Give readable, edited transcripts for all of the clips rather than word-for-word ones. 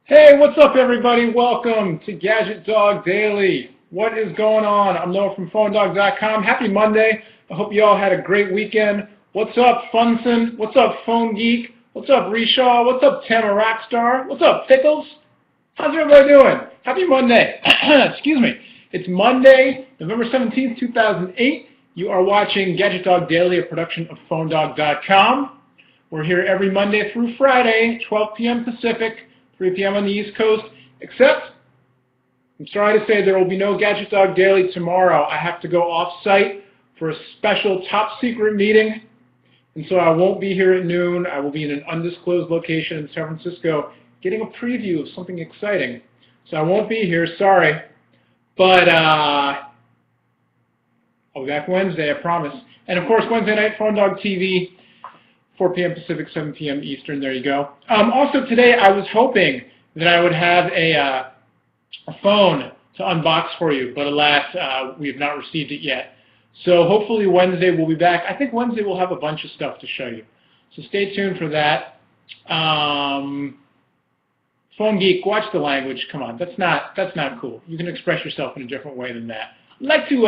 Hey, what's up, everybody? Welcome to GadgetDog Daily. What is going on? I'm Noah from PhoneDog.com. Happy Monday. I hope you all had a great weekend. What's up, Funson? What's up, Phone Geek? What's up, Reshaw? What's up, Tama Rockstar? What's up, Pickles? How's everybody doing? Happy Monday. Excuse me. It's Monday, November 17th, 2008. You are watching GadgetDog Daily, a production of PhoneDog.com. We're here every Monday through Friday, 12 p.m. Pacific, 3 p.m. on the East Coast, except, I'm sorry to say, there will be no GadgetDog Daily tomorrow. I have to go off-site for a special top-secret meeting, and so I won't be here at noon. I will be in an undisclosed location in San Francisco getting a preview of something exciting. So I won't be here, sorry. But I'll be back Wednesday, I promise. And of course, Wednesday night, PhoneDog TV, 4 p.m. Pacific, 7 p.m. Eastern. There you go. Also today, I was hoping that I would have a phone to unbox for you, but alas, we have not received it yet. So hopefully Wednesday we'll be back. I think Wednesday we'll have a bunch of stuff to show you. So stay tuned for that. Phone Geek, watch the language. Come on, that's not cool. You can express yourself in a different way than that. I'd like to,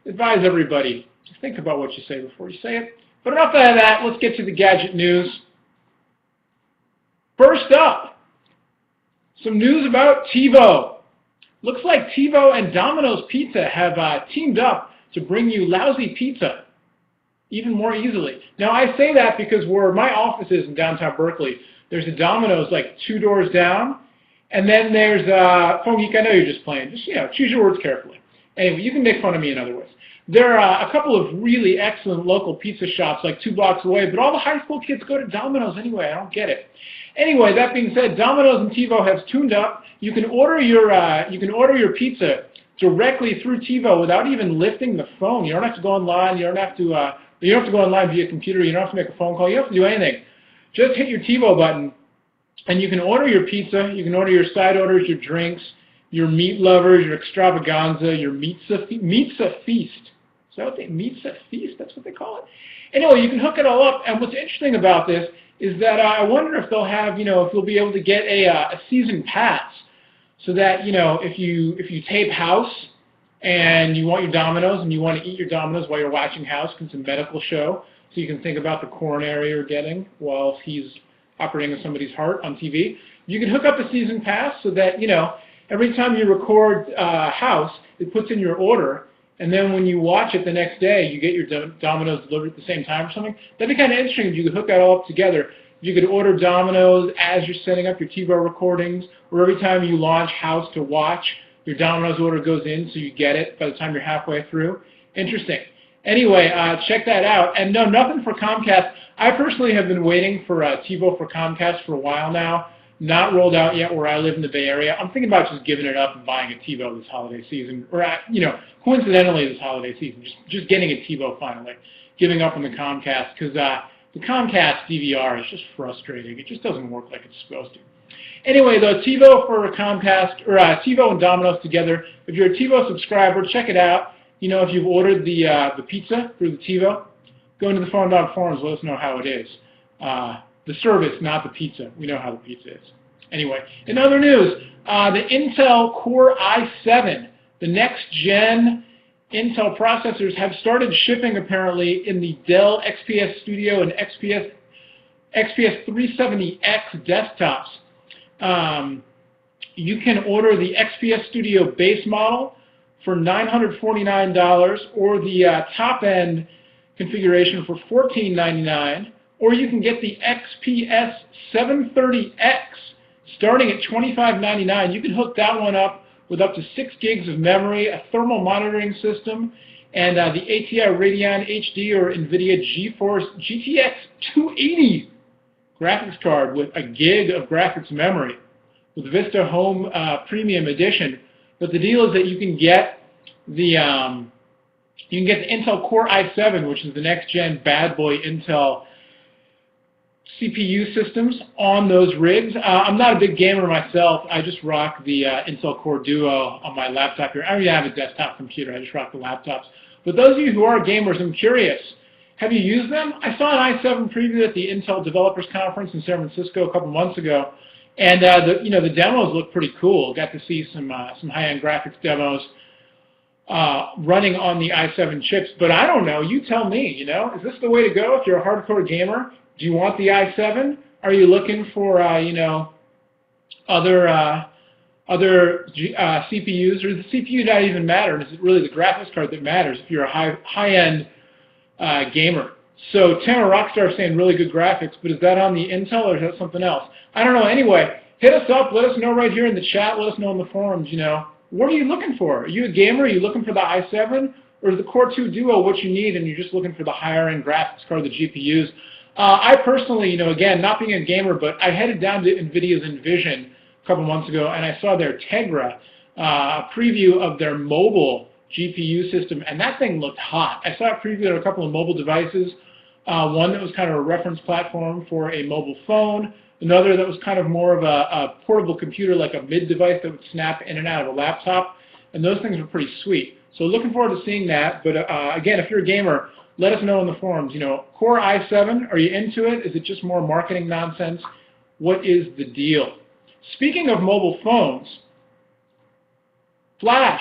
advise everybody to think about what you say before you say it. But enough of that, let's get to the gadget news. First up, some news about TiVo. Looks like TiVo and Domino's Pizza have teamed up to bring you lousy pizza even more easily. Now, I say that because where my office is in downtown Berkeley, there's a Domino's like 2 doors down, and then there's Phone Geek, I know you're just playing. Just, choose your words carefully. Anyway, you can make fun of me in other ways. There are a couple of really excellent local pizza shops like 2 blocks away, but all the high school kids go to Domino's anyway. I don't get it. Anyway, that being said, Domino's and TiVo have tuned up. You can order your pizza directly through TiVo without even lifting the phone. You don't have to go online. You don't have to go online via computer. You don't have to make a phone call. You don't have to do anything. Just hit your TiVo button, and you can order your pizza. You can order your side orders, your drinks, your meat lovers, your extravaganza, your meatza feast. Is that what meatza feast? That's what they call it. Anyway, you can hook it all up. And what's interesting about this is that I wonder if they'll have, if you'll be able to get a season pass, so that if you tape House and you want your Domino's and you want to eat your Domino's while you're watching House, because it's a medical show, so you can think about the coronary you're getting while he's operating on somebody's heart on TV. You can hook up a season pass so that every time you record House, it puts in your order. And then when you watch it the next day, you get your Domino's delivered at the same time or something. That'd be kind of interesting if you could hook that all up together. You could order Domino's as you're setting up your TiVo recordings, or every time you launch House to watch, your Domino's order goes in so you get it by the time you're halfway through. Interesting. Anyway, check that out. And no, nothing for Comcast. I personally have been waiting for TiVo for Comcast for a while now. Not rolled out yet where I live in the Bay Area. I'm thinking about just giving it up and buying a TiVo this holiday season, or coincidentally this holiday season, just getting a TiVo finally, giving up on the Comcast, because the Comcast DVR is just frustrating. It just doesn't work like it's supposed to. Anyway, though, TiVo for Comcast, or TiVo and Domino's together. If you're a TiVo subscriber, check it out. If you've ordered the pizza through the TiVo, go into the Phone Dog forums. Let us know how it is. The service, not the pizza. We know how the pizza is. Anyway, in other news, the Intel Core i7, the next-gen Intel processors, have started shipping apparently in the Dell XPS Studio and XPS 370X desktops. You can order the XPS Studio base model for $949, or the top-end configuration for $1499. Or you can get the XPS 730X starting at $2599. You can hook that one up with up to 6 gigs of memory, a thermal monitoring system, and the ATI Radeon HD or NVIDIA GeForce GTX 280 graphics card with a gig of graphics memory with Vista Home Premium Edition. But the deal is that you can get the Intel Core i7, which is the next-gen bad boy Intel CPU systems on those rigs. I'm not a big gamer myself. I just rock the Intel Core Duo on my laptop here. I don't even have a desktop computer. I just rock the laptops. But those of you who are gamers, I'm curious, have you used them? I saw an i7 preview at the Intel Developers Conference in San Francisco a couple months ago, and the demos look pretty cool. Got to see some high-end graphics demos running on the i7 chips. But I don't know. You tell me. Is this the way to go if you're a hardcore gamer? Do you want the i7? Are you looking for other CPUs, or does the CPU not even matter? Is it really the graphics card that matters if you're a high-end gamer? So Tanner Rockstar is saying really good graphics, but is that on the Intel or is that something else? I don't know. Anyway, hit us up. Let us know right here in the chat. Let us know in the forums. What are you looking for? Are you a gamer? Are you looking for the i7, or is the Core 2 Duo what you need, and you're just looking for the higher-end graphics card, the GPUs? I personally, again, not being a gamer, but I headed down to NVIDIA's Envision a couple months ago, and I saw their Tegra, a preview of their mobile GPU system, and that thing looked hot. I saw a preview of a couple of mobile devices, one that was kind of a reference platform for a mobile phone, another that was kind of more of a portable computer, like a mid-device that would snap in and out of a laptop, and those things were pretty sweet. So looking forward to seeing that, but again, if you're a gamer, let us know in the forums. Core i7, are you into it? Is it just more marketing nonsense? What is the deal? Speaking of mobile phones, Flash.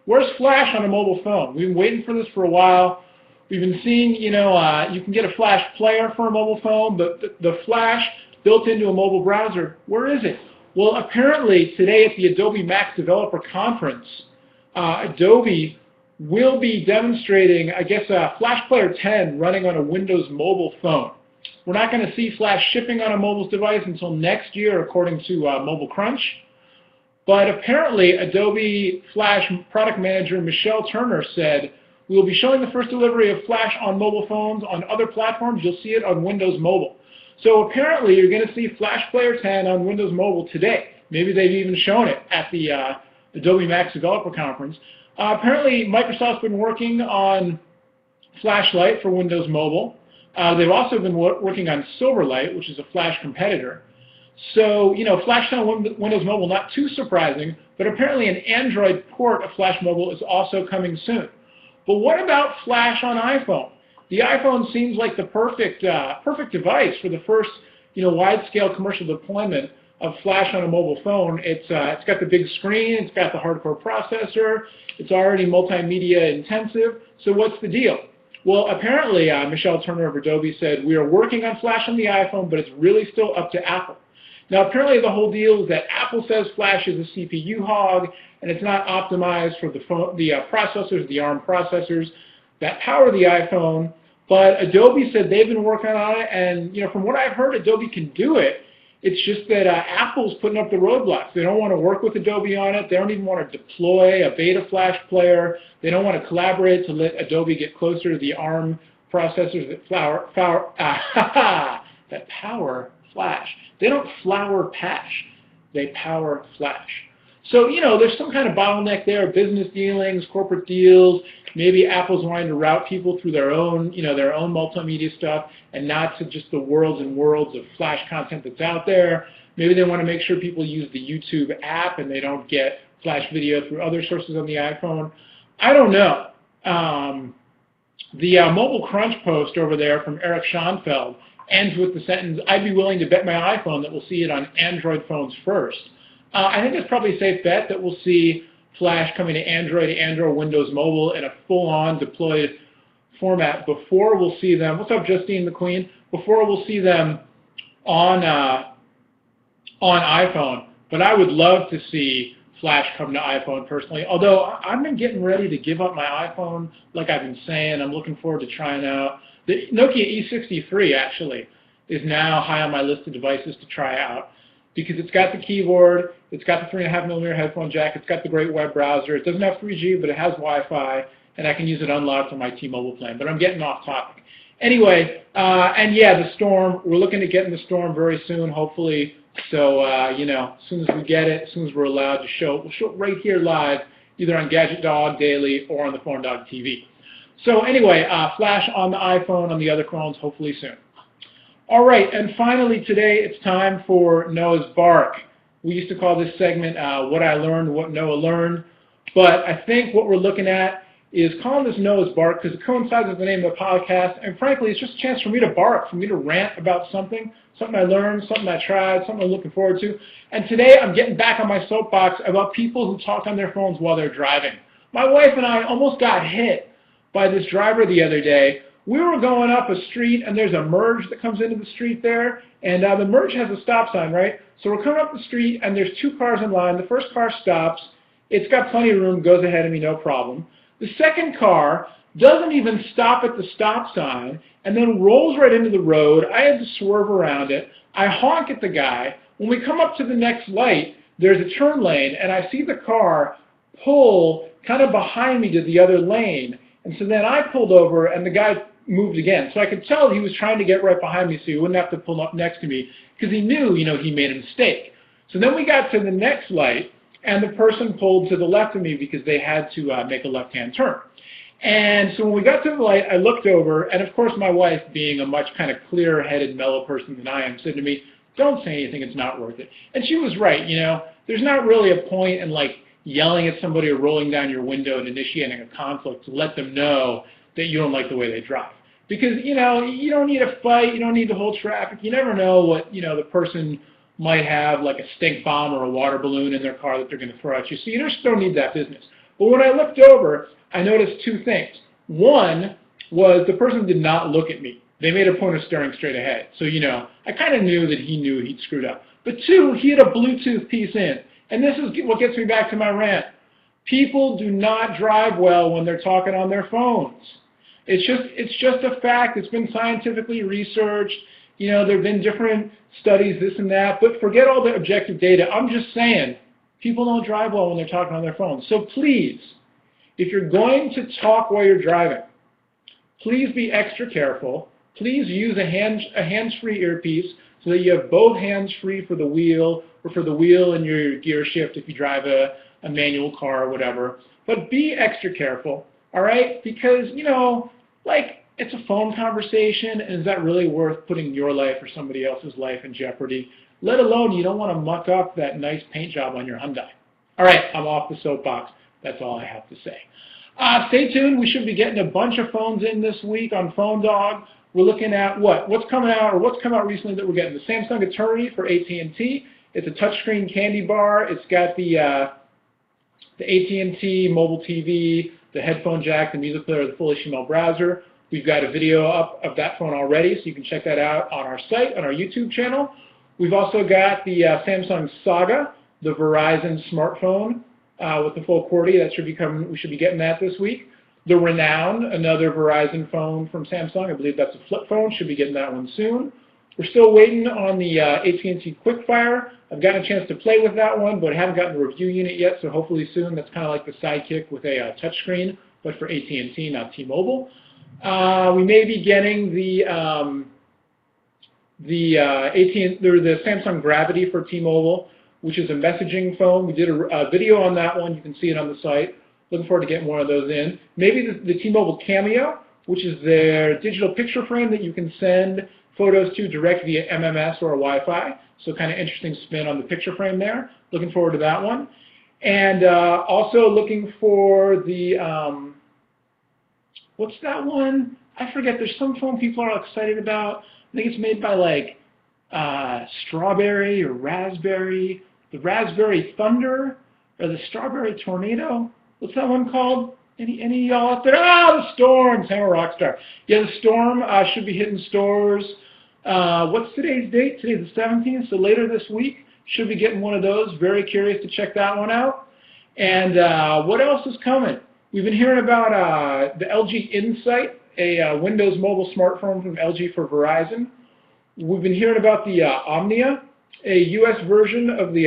Where's Flash on a mobile phone? We've been waiting for this for a while. We've been seeing, you can get a Flash player for a mobile phone, but the Flash built into a mobile browser, where is it? Well, apparently today at the Adobe Max Developer Conference, Adobe will be demonstrating, I guess, Flash Player 10 running on a Windows mobile phone. We're not going to see Flash shipping on a mobile device until next year, according to Mobile Crunch. But apparently, Adobe Flash product manager Michelle Turner said, we will be showing the first delivery of Flash on mobile phones. On other platforms, you'll see it on Windows Mobile. So apparently, you're going to see Flash Player 10 on Windows Mobile today. Maybe they've even shown it at the Adobe Max Developer Conference. Apparently, Microsoft's been working on Flashlight for Windows Mobile. They've also been working on Silverlight, which is a Flash competitor. So, Flash on Windows Mobile, not too surprising, but apparently an Android port of Flash Mobile is also coming soon. But what about Flash on iPhone? The iPhone seems like the perfect device for the first, wide-scale commercial deployment of Flash on a mobile phone. It's got the big screen, it's got the hardcore processor, it's already multimedia intensive. So what's the deal? Well, apparently, Michelle Turner of Adobe said, we are working on Flash on the iPhone, but it's really still up to Apple. Now, apparently the whole deal is that Apple says Flash is a CPU hog, and it's not optimized for the processors, the ARM processors that power the iPhone. But Adobe said they've been working on it, and from what I've heard, Adobe can do it. It's just that Apple's putting up the roadblocks. They don't want to work with Adobe on it. They don't even want to deploy a beta Flash player. They don't want to collaborate to let Adobe get closer to the ARM processors that power Flash. They don't flower Pash. They power Flash. So, there's some kind of bottleneck there, business dealings, corporate deals. Maybe Apple's wanting to route people through their own multimedia stuff and not to just the worlds and worlds of Flash content that's out there. Maybe they want to make sure people use the YouTube app and they don't get Flash video through other sources on the iPhone. I don't know. The Mobile Crunch post over there from Eric Schoenfeld ends with the sentence, I'd be willing to bet my iPhone that we'll see it on Android phones first. I think it's probably a safe bet that we'll see Flash coming to Android, Windows Mobile in a full-on deployed format before we'll see them. What's up, Justine McQueen? Before we'll see them on iPhone. But I would love to see Flash come to iPhone personally. Although I've been getting ready to give up my iPhone, like I've been saying. I'm looking forward to trying out. The Nokia E63 actually is now high on my list of devices to try out, because it's got the keyboard, it's got the 3.5mm headphone jack, it's got the great web browser, it doesn't have 3G, but it has Wi-Fi, and I can use it unlocked on my T-Mobile plan. But I'm getting off topic. Anyway, and yeah, the Storm, we're looking to get in the Storm very soon, hopefully. So, as soon as we get it, as soon as we're allowed to show it, we'll show it right here live, either on GadgetDog Daily or on the Phone Dog TV. So anyway, Flash on the iPhone, on the other phones, hopefully soon. All right, and finally today it's time for Noah's Bark. We used to call this segment What I Learned, What Noah Learned, but I think what we're looking at is calling this Noah's Bark because it coincides with the name of the podcast, and frankly it's just a chance for me to bark, for me to rant about something I learned, something I tried, something I'm looking forward to. And today I'm getting back on my soapbox about people who talk on their phones while they're driving. My wife and I almost got hit by this driver the other day. We were going up a street, and there's a merge that comes into the street there, and the merge has a stop sign, right? So we're coming up the street, and there's two cars in line. The first car stops. It's got plenty of room, goes ahead of me, no problem. The second car doesn't even stop at the stop sign, and then rolls right into the road. I had to swerve around it. I honk at the guy. When we come up to the next light, there's a turn lane, and I see the car pull kind of behind me to the other lane. And so then I pulled over, and the guy moved again. So I could tell he was trying to get right behind me so he wouldn't have to pull up next to me because he knew, he made a mistake. So then we got to the next light, and the person pulled to the left of me because they had to make a left-hand turn. And so when we got to the light, I looked over, and of course my wife, being a much kind of clear-headed, mellow person than I am, said to me, "Don't say anything, it's not worth it." And she was right, There's not really a point in yelling at somebody or rolling down your window and initiating a conflict to let them know that you don't like the way they drive. Because, you don't need a fight, you don't need to hold traffic, you never know what, the person might have, like a stink bomb or a water balloon in their car that they're going to throw at you. So you just don't need that business. But when I looked over, I noticed two things. One was the person did not look at me. They made a point of staring straight ahead. So, I kind of knew that he knew he'd screwed up. But two, he had a Bluetooth piece in. And this is what gets me back to my rant. People do not drive well when they're talking on their phones. It's just a fact. It's been scientifically researched. There have been different studies, this and that. But forget all the objective data. I'm just saying, people don't drive well when they're talking on their phones. So please, if you're going to talk while you're driving, please be extra careful. Please use a hands-free earpiece so that you have both hands free for the wheel or for the wheel and your gear shift if you drive a manual car or whatever. But be extra careful, all right? Because, it's a phone conversation, and is that really worth putting your life or somebody else's life in jeopardy? Let alone you don't want to muck up that nice paint job on your Hyundai. All right, I'm off the soapbox. That's all I have to say. Stay tuned. We should be getting a bunch of phones in this week on Phone Dog. We're looking at what's coming out, or what's come out recently that we're getting. The Samsung Eternity for AT&T. It's a touchscreen candy bar. It's got the AT&T mobile TV, the headphone jack, the music player, the full HTML browser. We've got a video up of that phone already, so you can check that out on our site, on our YouTube channel. We've also got the Samsung Saga, the Verizon smartphone with the full QWERTY. That should be coming. We should be getting that this week. The Renown, another Verizon phone from Samsung. I believe that's a flip phone. Should be getting that one soon. We're still waiting on the AT&T QuickFire. I've gotten a chance to play with that one, but I haven't gotten the review unit yet, so hopefully soon. That's kind of like the Sidekick with a touchscreen, but for AT&T, not T-Mobile. We may be getting the Samsung Gravity for T-Mobile, which is a messaging phone. We did a video on that one. You can see it on the site. Looking forward to getting one of those in. Maybe the T-Mobile Cameo, which is their digital picture frame that you can send photos to direct via MMS or Wi-Fi. So kind of interesting spin on the picture frame there. Looking forward to that one. And also looking for the, what's that one? I forget. There's some phone people are excited about. I think it's made by Strawberry or Raspberry. The Raspberry Thunder or the Strawberry Tornado. What's that one called? Any of y'all out there? The Storm, Hammer Rockstar. Yeah, the Storm should be hitting stores. What's today's date? Today's the 17th, so later this week. Should be getting one of those. Very curious to check that one out. And what else is coming? We've been hearing about the LG Insight, a Windows mobile smartphone from LG for Verizon. We've been hearing about the Omnia, a U.S. version of the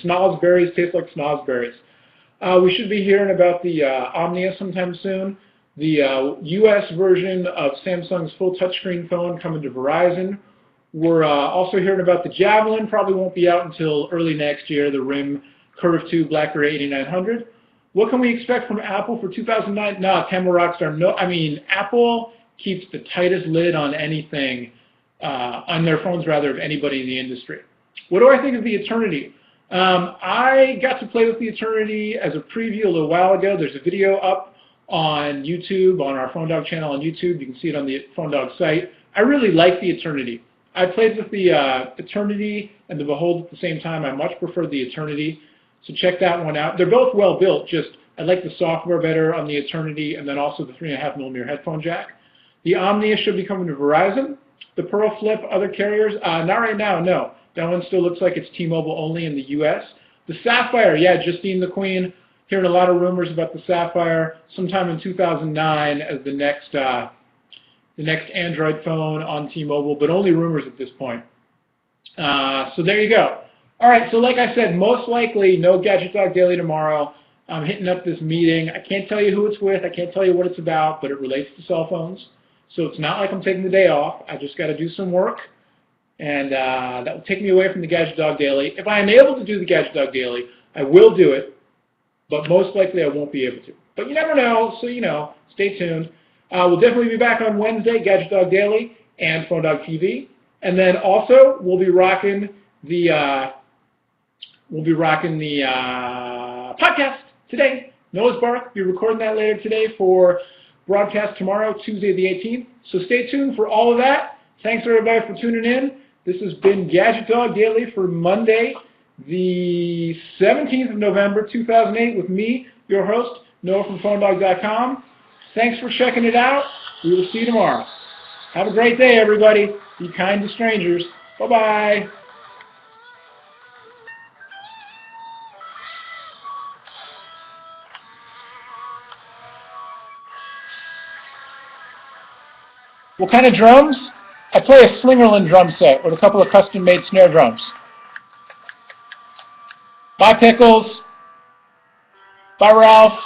Snozberries, taste like Snozberries. We should be hearing about the Omnia sometime soon. The U.S. version of Samsung's full touchscreen phone coming to Verizon. We're also hearing about the Javelin. Probably won't be out until early next year. The RIM Curve 2 BlackBerry 8900. What can we expect from Apple for 2009? No, Camera Rockstar. No, I mean Apple keeps the tightest lid on anything on their phones rather, of anybody in the industry. What do I think of the Eternity? I got to play with the Eternity as a preview a little while ago. There's a video up on YouTube, on our Phone Dog channel on YouTube. You can see it on the Phone Dog site. I really like the Eternity. I played with the Eternity and the Behold at the same time. I much prefer the Eternity, so check that one out. They're both well built, just I like the software better on the Eternity, and then also the 3.5mm headphone jack. The Omnia should be coming to Verizon. The Pearl Flip, other carriers, not right now, no. That one still looks like it's T-Mobile only in the U.S. The Sapphire, yeah, Justine the Queen. Hearing a lot of rumors about the Sapphire sometime in 2009 as the next Android phone on T-Mobile, but only rumors at this point. So there you go. All right, so like I said, most likely no Gadget Dog Daily tomorrow. I'm hitting up this meeting. I can't tell you who it's with. I can't tell you what it's about, but it relates to cell phones. So it's not like I'm taking the day off. I just got to do some work, and that will take me away from the Gadget Dog Daily. If I am able to do the Gadget Dog Daily, I will do it, but most likely I won't be able to. But you never know, so stay tuned. We'll definitely be back on Wednesday, Gadget Dog Daily and Phone Dog TV, and then also we'll be rocking the podcast today. Noah's Bark. We'll be recording that later today for broadcast tomorrow, Tuesday the 18th. So stay tuned for all of that. Thanks everybody for tuning in. This has been Gadget Dog Daily for Monday, the 17th of November, 2008, with me, your host, Noah from PhoneDog.com. Thanks for checking it out. We will see you tomorrow. Have a great day, everybody. Be kind to strangers. Bye-bye. What kind of drums? I play a Slingerland drum set with a couple of custom-made snare drums. Bye, Pickles. Bye, Ralph.